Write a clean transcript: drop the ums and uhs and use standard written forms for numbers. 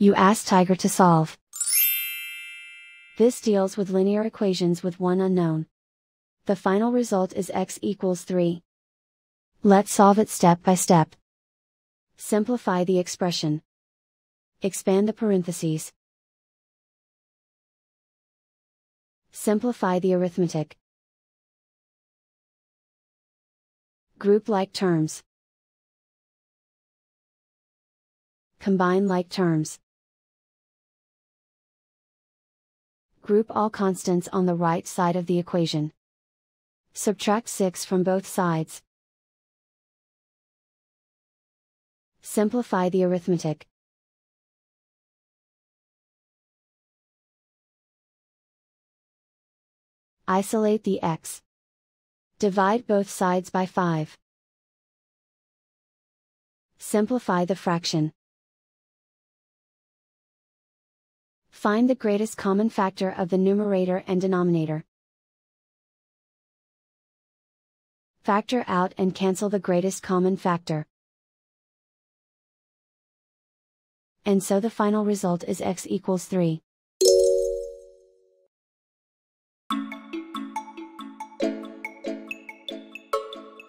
You ask Tiger to solve. This deals with linear equations with one unknown. The final result is x equals 3. Let's solve it step by step. Simplify the expression. Expand the parentheses. Simplify the arithmetic. Group like terms. Combine like terms. Group all constants on the right side of the equation. Subtract 6 from both sides. Simplify the arithmetic. Isolate the x. Divide both sides by 5. Simplify the fraction. Find the greatest common factor of the numerator and denominator. Factor out and cancel the greatest common factor. And so the final result is x equals 3.